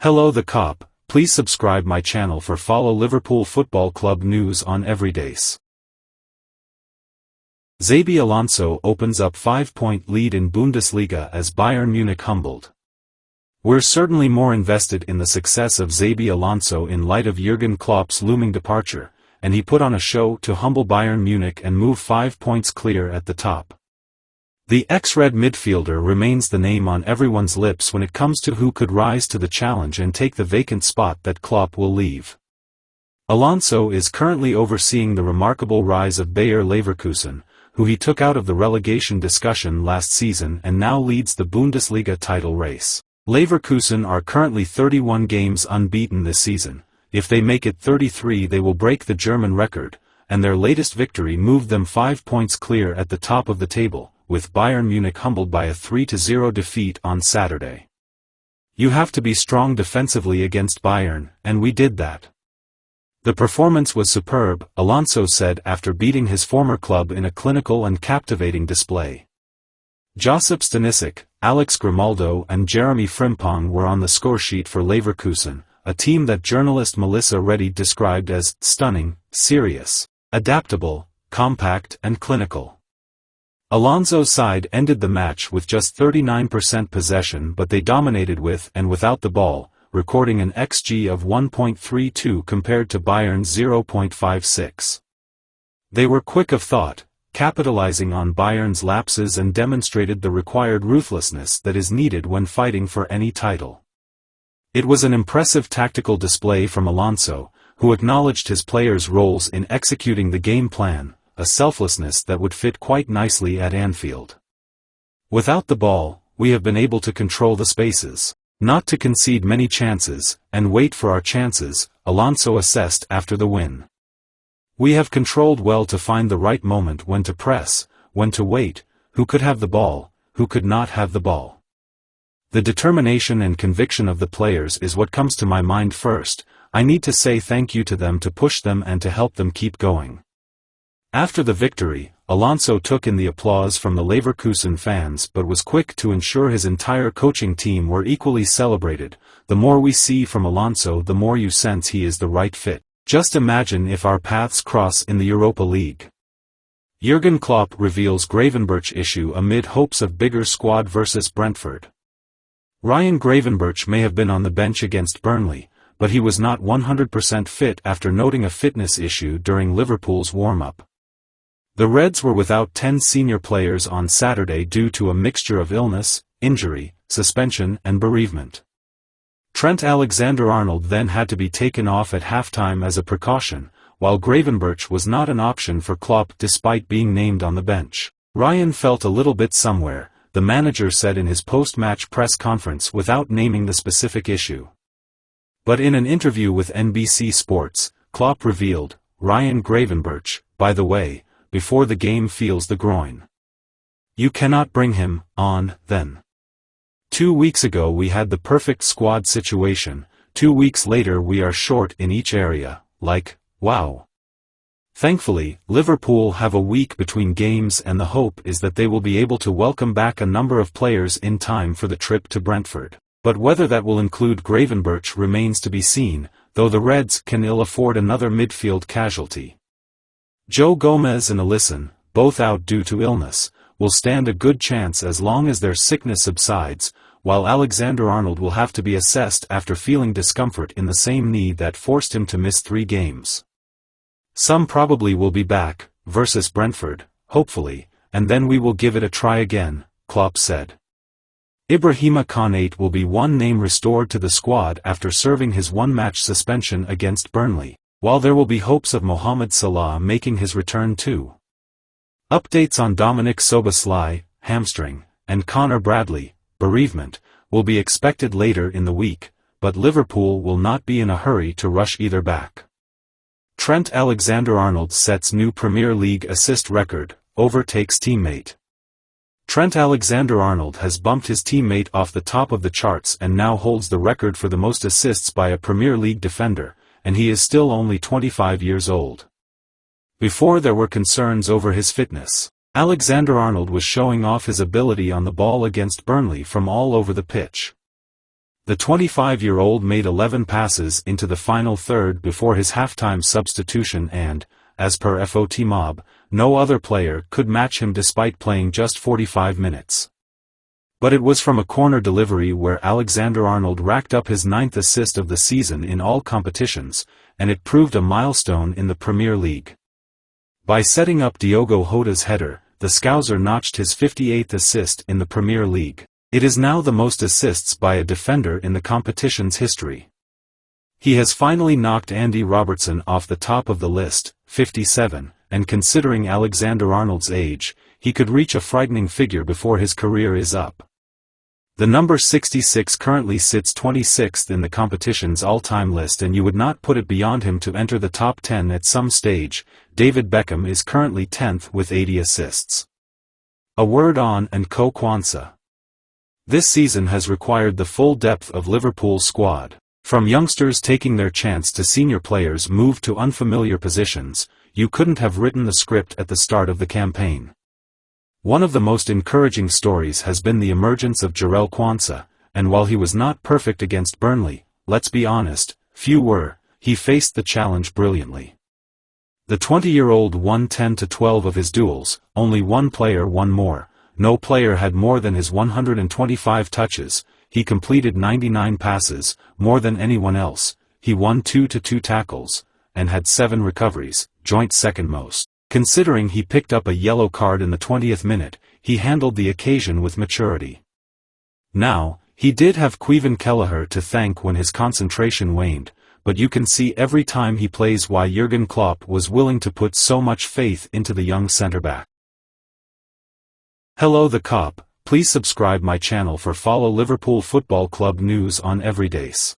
Hello the cop, please subscribe my channel for follow Liverpool Football Club news on every days. Xabi Alonso opens up 5-point lead in Bundesliga as Bayern Munich humbled. We're certainly more invested in the success of Xabi Alonso in light of Jurgen Klopp's looming departure, and he put on a show to humble Bayern Munich and move 5 points clear at the top. The ex-Red midfielder remains the name on everyone's lips when it comes to who could rise to the challenge and take the vacant spot that Klopp will leave. Alonso is currently overseeing the remarkable rise of Bayer Leverkusen, who he took out of the relegation discussion last season and now leads the Bundesliga title race. Leverkusen are currently 31 games unbeaten this season. If they make it 33 they will break the German record, and their latest victory moved them 5 points clear at the top of the table, with Bayern Munich humbled by a 3-0 defeat on Saturday. You have to be strong defensively against Bayern, and we did that. The performance was superb, Alonso said after beating his former club in a clinical and captivating display. Josip Stanisic, Alex Grimaldo and Jeremy Frimpong were on the scoresheet for Leverkusen, a team that journalist Melissa Reddy described as stunning, serious, adaptable, compact and clinical. Alonso's side ended the match with just 39% possession, but they dominated with and without the ball, recording an XG of 1.32 compared to Bayern's 0.56. They were quick of thought, capitalizing on Bayern's lapses and demonstrated the required ruthlessness that is needed when fighting for any title. It was an impressive tactical display from Alonso, who acknowledged his players' roles in executing the game plan, a selflessness that would fit quite nicely at Anfield. Without the ball, we have been able to control the spaces, not to concede many chances, and wait for our chances, Alonso assessed after the win. We have controlled well to find the right moment when to press, when to wait, who could have the ball, who could not have the ball. The determination and conviction of the players is what comes to my mind first. I need to say thank you to them to push them and to help them keep going. After the victory, Alonso took in the applause from the Leverkusen fans but was quick to ensure his entire coaching team were equally celebrated. The more we see from Alonso, the more you sense he is the right fit. Just imagine if our paths cross in the Europa League. Jurgen Klopp reveals Gravenberch issue amid hopes of bigger squad versus Brentford. Ryan Gravenberch may have been on the bench against Burnley, but he was not 100% fit after noting a fitness issue during Liverpool's warm-up. The Reds were without 10 senior players on Saturday due to a mixture of illness, injury, suspension and bereavement. Trent Alexander-Arnold then had to be taken off at halftime as a precaution, while Gravenberch was not an option for Klopp despite being named on the bench. Ryan felt a little bit somewhere, the manager said in his post-match press conference without naming the specific issue. But in an interview with NBC Sports, Klopp revealed, Ryan Gravenberch, by the way, before the game feels the groin. You cannot bring him on, then. 2 weeks ago we had the perfect squad situation, 2 weeks later we are short in each area, wow. Thankfully, Liverpool have a week between games and the hope is that they will be able to welcome back a number of players in time for the trip to Brentford. But whether that will include Gravenberch remains to be seen, though the Reds can ill afford another midfield casualty. Joe Gomez and Alisson, both out due to illness, will stand a good chance as long as their sickness subsides, while Alexander-Arnold will have to be assessed after feeling discomfort in the same knee that forced him to miss 3 games. Some probably will be back, versus Brentford, hopefully, and then we will give it a try again, Klopp said. Ibrahima Konate will be one name restored to the squad after serving his 1-match suspension against Burnley, while there will be hopes of Mohamed Salah making his return too. Updates on Dominic Szoboszlai, hamstring, and Connor Bradley, bereavement, will be expected later in the week, but Liverpool will not be in a hurry to rush either back. Trent Alexander-Arnold sets new Premier League assist record, overtakes teammate. Trent Alexander-Arnold has bumped his teammate off the top of the charts and now holds the record for the most assists by a Premier League defender, and he is still only 25 years old. Before there were concerns over his fitness, Alexander-Arnold was showing off his ability on the ball against Burnley from all over the pitch. The 25-year-old made 11 passes into the final third before his halftime substitution and, as per FOT Mob, no other player could match him despite playing just 45 minutes. But it was from a corner delivery where Alexander-Arnold racked up his 9th assist of the season in all competitions, and it proved a milestone in the Premier League. By setting up Diogo Jota's header, the Scouser notched his 58th assist in the Premier League. It is now the most assists by a defender in the competition's history. He has finally knocked Andy Robertson off the top of the list, 57, and considering Alexander-Arnold's age, he could reach a frightening figure before his career is up. The number 66 currently sits 26th in the competition's all-time list, and you would not put it beyond him to enter the top 10 at some stage. David Beckham is currently 10th with 80 assists. A word on and Kwanzaa. This season has required the full depth of Liverpool's squad. From youngsters taking their chance to senior players moved to unfamiliar positions, you couldn't have written the script at the start of the campaign. One of the most encouraging stories has been the emergence of Jarell Quansah, and while he was not perfect against Burnley, let's be honest, few were, he faced the challenge brilliantly. The 20-year-old won 10-12 of his duels, only one player won more. No player had more than his 125 touches, he completed 99 passes, more than anyone else, he won 2-2 tackles, and had 7 recoveries, joint second most. Considering he picked up a yellow card in the 20th minute, he handled the occasion with maturity. Now, he did have Caoimhin Kelleher to thank when his concentration waned, but you can see every time he plays why Jurgen Klopp was willing to put so much faith into the young centre-back. Hello the Cop, please subscribe my channel for follow Liverpool Football Club news on every days.